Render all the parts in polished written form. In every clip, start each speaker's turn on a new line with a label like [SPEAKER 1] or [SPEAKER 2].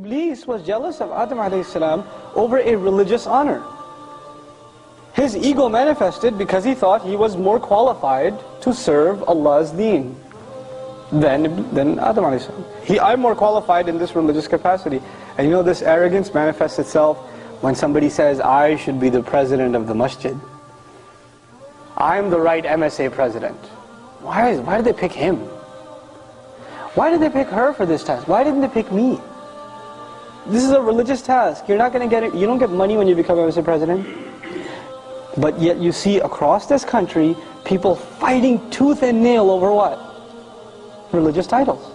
[SPEAKER 1] Iblis was jealous of Adam alayhi salam over a religious honor. His ego manifested because he thought he was more qualified to serve Allah's deen than Adam alayhi salam. I'm more qualified in this religious capacity. And you know, this arrogance manifests itself when somebody says, I should be the president of the masjid. I'm the right MSA president. Why did they pick him? Why did they pick her for this task? Why didn't they pick me? This is a religious task. You're not going to get it. You don't get money when you become MSA president. But yet you see across this country, people fighting tooth and nail over what? Religious titles.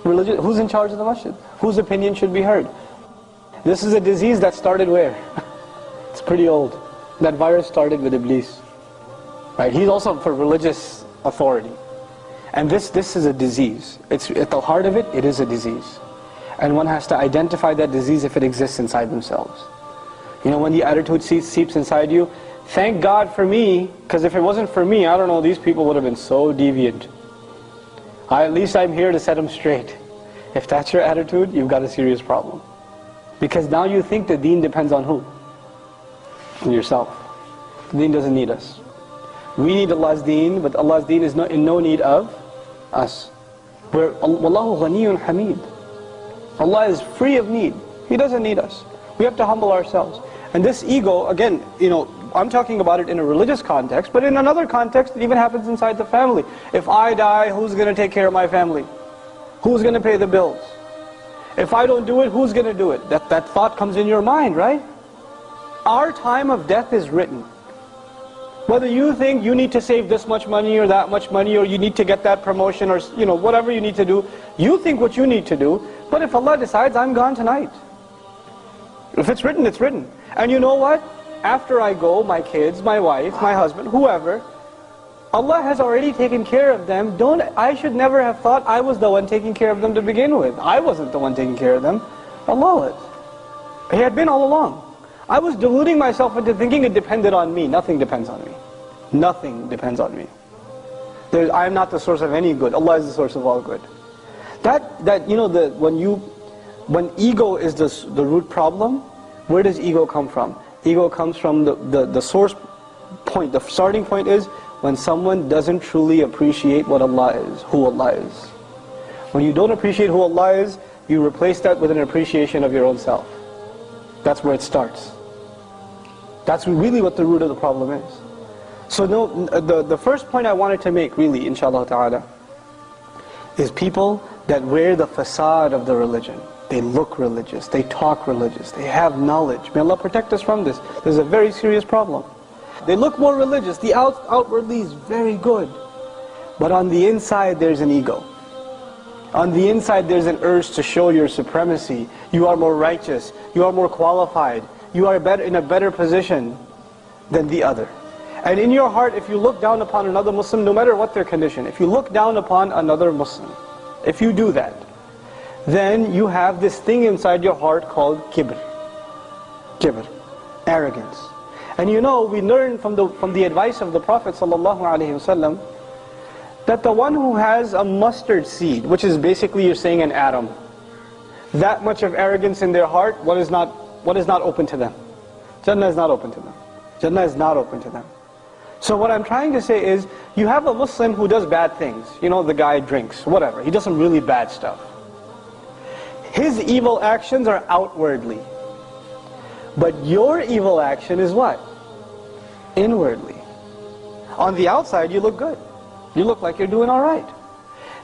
[SPEAKER 1] Who's in charge of the masjid? Whose opinion should be heard? This is a disease that started where? It's pretty old. That virus started with Iblis. Right? He's also for religious authority. And this is a disease. It's at the heart of it, it is a disease. And one has to identify that disease if it exists inside themselves. You know, when the attitude seeps inside you, thank God for me, because if it wasn't for me, I don't know, these people would have been so deviant. At least I'm here to set them straight. If that's your attitude, you've got a serious problem. Because now you think the deen depends on who? On yourself. The deen doesn't need us. We need Allah's deen, but Allah's deen is in no need of us. Wallahu ghaniyyun hamid. Allah is free of need. He doesn't need us. We have to humble ourselves. And this ego, again, you know, I'm talking about it in a religious context, but in another context, it even happens inside the family. If I die, who's going to take care of my family? Who's going to pay the bills? If I don't do it, who's going to do it? That thought comes in your mind, right? Our time of death is written. Whether you think you need to save this much money or that much money, or you need to get that promotion, or you know, whatever you need to do, you think what you need to do, but if Allah decides, I'm gone tonight. If it's written, it's written. And you know what? After I go, my kids, my wife, my husband, whoever, Allah has already taken care of them. I should never have thought I was the one taking care of them to begin with. I wasn't the one taking care of them. Allah was. He had been all along. I was deluding myself into thinking it depended on me. Nothing depends on me. Nothing depends on me. I am not the source of any good. Allah is the source of all good. That you know, when ego is the root problem, where does ego come from? Ego comes from the source point. The starting point is when someone doesn't truly appreciate what Allah is, who Allah is. When you don't appreciate who Allah is, you replace that with an appreciation of your own self. That's where it starts. That's really what the root of the problem is. So the first point I wanted to make, really, inshallah ta'ala, is people that wear the facade of the religion. They look religious, they talk religious, they have knowledge. May Allah protect us from this. There's a very serious problem. They look more religious, the outwardly is very good. But on the inside there's an ego. On the inside there's an urge to show your supremacy. You are more righteous, you are more qualified, you are in a better position than the other. And in your heart, if you look down upon another Muslim, no matter what their condition, if you look down upon another Muslim, if you do that, then you have this thing inside your heart called kibr. Kibr, arrogance. And you know, we learn from the advice of the Prophet ﷺ that the one who has a mustard seed, which is basically, you're saying, an atom, that much of arrogance in their heart, what is not open to them? Jannah is not open to them. Jannah is not open to them. So what I'm trying to say is, you have a Muslim who does bad things. You know, the guy drinks, whatever. He does some really bad stuff. His evil actions are outwardly. But your evil action is what? Inwardly. On the outside, you look good. You look like you're doing all right.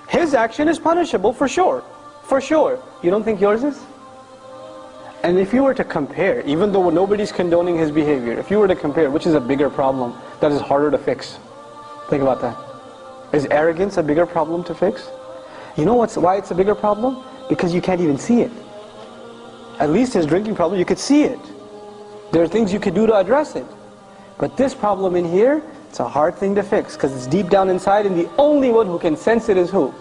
[SPEAKER 1] His action is punishable for sure. For sure. You don't think yours is? And if you were to compare, even though nobody's condoning his behavior, if you were to compare, which is a bigger problem that is harder to fix? Think about that. Is arrogance a bigger problem to fix? You know why it's a bigger problem? Because you can't even see it. At least his drinking problem, you could see it. There are things you could do to address it. But this problem in here, it's a hard thing to fix, because it's deep down inside, and the only one who can sense it is who?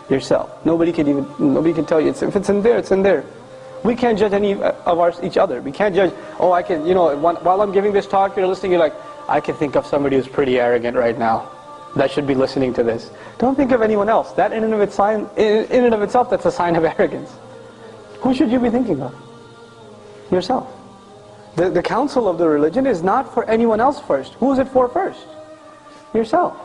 [SPEAKER 1] Yourself. Nobody can tell you. If it's in there, it's in there. We can't judge any of each other. We can't judge, oh, I can, you know, while I'm giving this talk, you're listening, you're like, I can think of somebody who's pretty arrogant right now that should be listening to this. Don't think of anyone else. That in and of itself, that's a sign of arrogance. Who should you be thinking of? Yourself. The counsel of the religion is not for anyone else first. Who is it for first? Yourself.